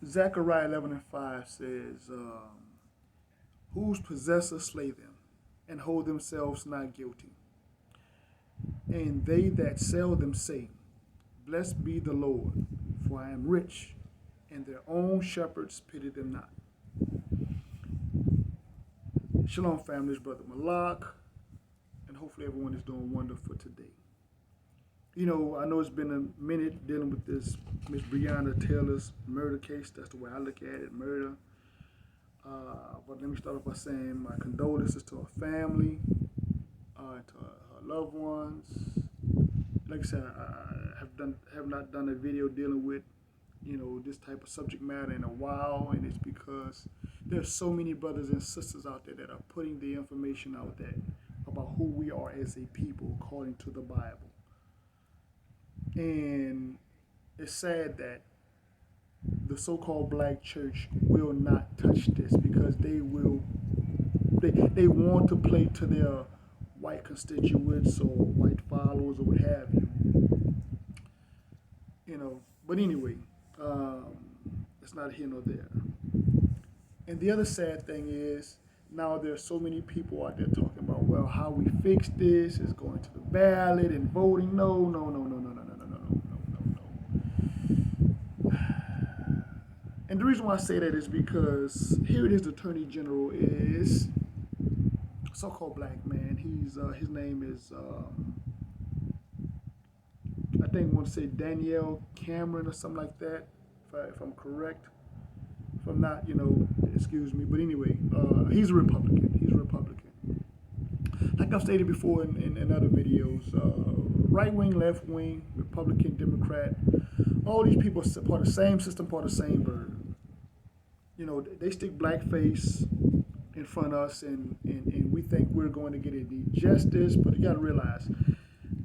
Zechariah 11:5 says, whose possessors slay them, and hold themselves not guilty. And they that sell them say, blessed be the Lord, for I am rich, and their own shepherds pity them not. Shalom, family. It's Brother Malak, and hopefully everyone is doing wonderful today. You know, I know it's been a minute dealing with this Miss Breonna Taylor's murder case. That's the way I look at it, murder. But let me start off by saying my condolences to her family, to her loved ones. Like I said, I have not done a video dealing with this type of subject matter in a while, and it's because there's so many brothers and sisters out there that are putting the information out there about who we are as a people according to the Bible. And it's sad that the so-called black church will not touch this because they want to play to their white constituents or white followers or what have you. But anyway, it's not here nor there. And the other sad thing is now there's so many people out there talking about, well, how we fix this is going to the ballot and voting. No, no, no, no, no, no, no, no, no, no, no, no. And the reason why I say that is because here it is, the Attorney General is a so-called black man. His name is I think I want to say Danielle Cameron or something like that, if I'm correct. If I'm not, excuse me. But anyway, he's a Republican. He's a Republican. Like I've stated before in other videos, right wing, left wing, Republican, Democrat, all these people are part of the same system, part of the same bird. They stick blackface in front of us, and we think we're going to get any justice, but you got to realize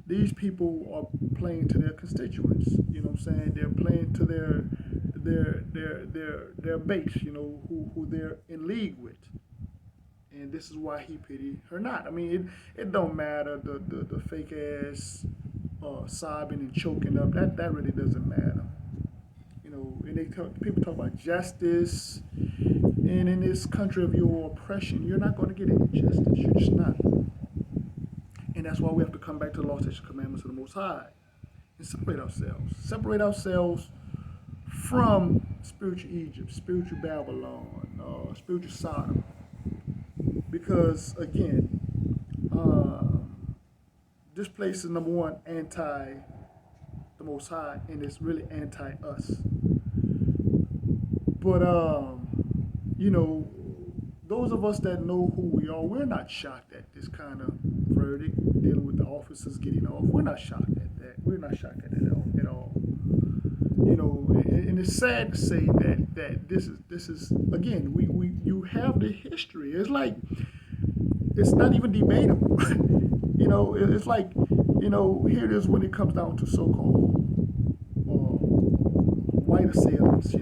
these people are playing to their constituents. You know what I'm saying? They're playing to their base. Who they're in league with, and this is why he pity her not. I mean, it don't matter the fake ass sobbing and choking up. That really doesn't matter. And people talk about justice, and in this country of your oppression, you're not going to get any justice. You're just not. And that's why we have to come back to the law, statutes, commandments of the Most High and separate ourselves. Separate ourselves from spiritual Egypt, spiritual Babylon, spiritual Sodom. Because, again, this place is, number one, anti the Most High, and it's really anti-us. But, those of us that know who we are, we're not shocked at this kind of verdict, dealing with the officers getting off. We're not shocked at that. We're not shocked at that at all. And it's sad to say that this is again, you have the history. It's like, it's not even debatable. It's like, here it is when it comes down to so-called white assailants.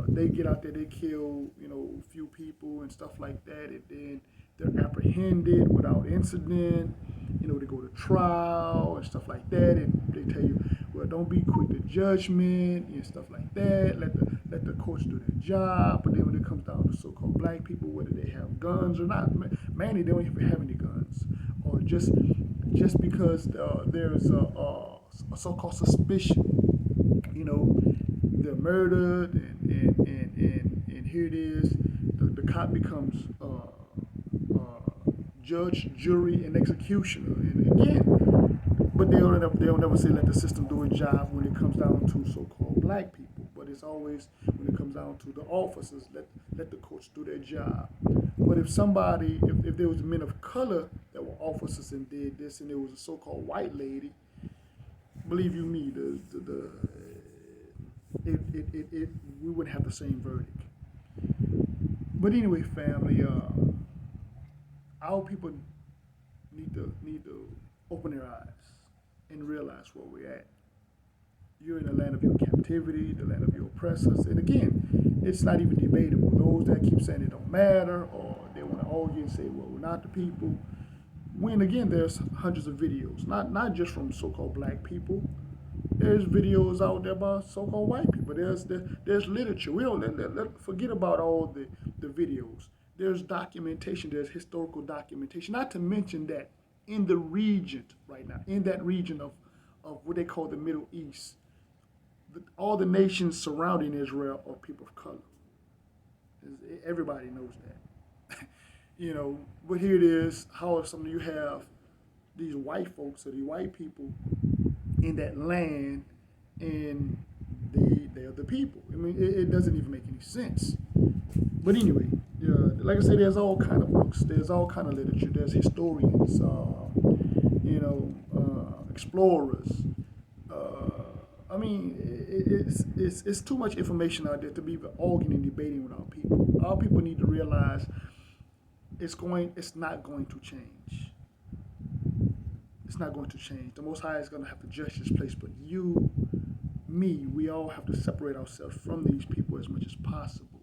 They get out there, they kill, a few people and stuff like that, and then they're apprehended without incident. They go to trial and stuff like that, and they tell you, well, don't be quick to judgment and stuff like that. Let the courts do their job. But then when it comes down to so-called black people, whether they have guns or not, mainly they don't even have any guns, or just because there's a so-called suspicion, they're murdered, and here it is, the cop becomes judge, jury, and executioner. And again, but they'll never say let the system do its job when it comes down to so-called black people. But it's always when it comes down to the officers, let the courts do their job. But if there was men of color that were officers and did this, and there was a so-called white lady, believe you me, we wouldn't have the same verdict. But anyway, family, our people need to open their eyes and realize where we're at. You're in the land of your captivity, the land of your oppressors. And again, it's not even debatable. Those that keep saying it don't matter, or they want to argue and say, well, we're not the people. When again, there's hundreds of videos, not just from so-called black people. there's videos out there about so-called white people. There's literature. We don't forget about all the videos. There's documentation. There's historical documentation. Not to mention that in the region right now, in that region of what they call the Middle East, all the nations surrounding Israel are people of color. Everybody knows that. But here it is. How some of you have these white folks or these white people in that land, and they're the people. I mean, it doesn't even make any sense. But anyway, like I said, there's all kind of books. There's all kind of literature. There's historians, explorers. I mean, it's too much information out there to be arguing and debating with our people. Our people need to realize it's not going to change. It's not going to change. The Most High is going to have to judge this place, but you, me, we all have to separate ourselves from these people as much as possible.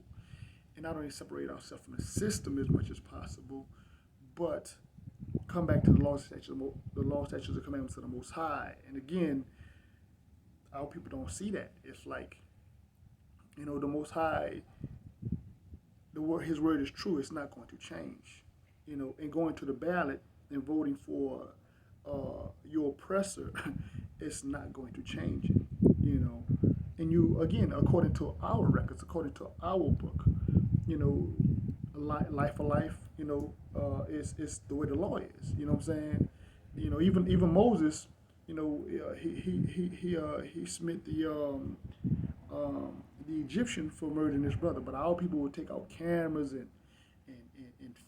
And not only separate ourselves from the system as much as possible, but come back to the law, statutes, and commandments of the Most High. And again, our people don't see that. It's like, the Most High, His word is true. It's not going to change. And going to the ballot and voting for your oppressor, it's not going to change it. And you, again, according to our records, according to our book, life for life, is the way the law is. You know what I'm saying? Even Moses, he smit the Egyptian for murdering his brother, but our people would take out cameras and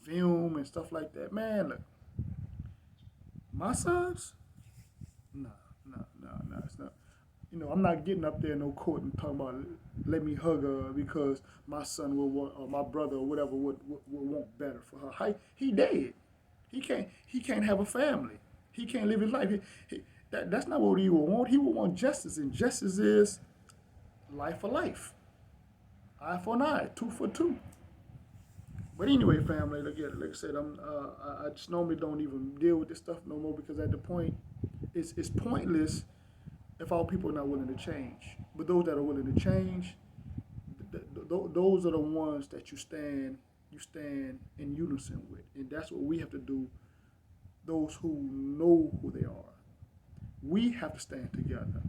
film and stuff like that. Man, look, my sons, no, it's not. I'm not getting up there in no court and talking about let me hug her because my son will want, or my brother or whatever would want better for her. He dead. He can't have a family. He can't live his life. That's not what he would want. He would want justice, and justice is life for life, eye for an eye, tooth for tooth. But anyway, family, like I said, I just normally don't even deal with this stuff no more because at the point, it's pointless if our people are not willing to change. But those that are willing to change, those are the ones that you stand in unison with, and that's what we have to do. Those who know who they are, we have to stand together.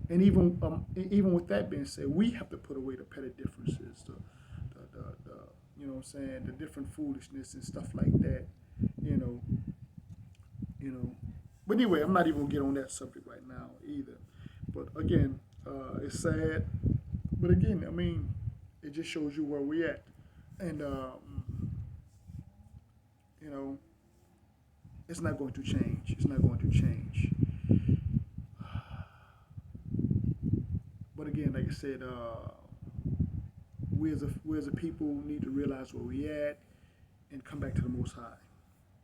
And even with that being said, we have to put away the petty differences, the you know what I'm saying, the different foolishness and stuff like that, But anyway, I'm not even gonna get on that subject right now either. But again, it's sad. But again, I mean, it just shows you where we at, and it's not going to change. It's not going to change. But again, like I said, we as a people need to realize where we at and come back to the Most High.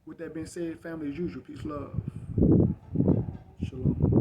With that being said, family as usual, peace, love, shalom.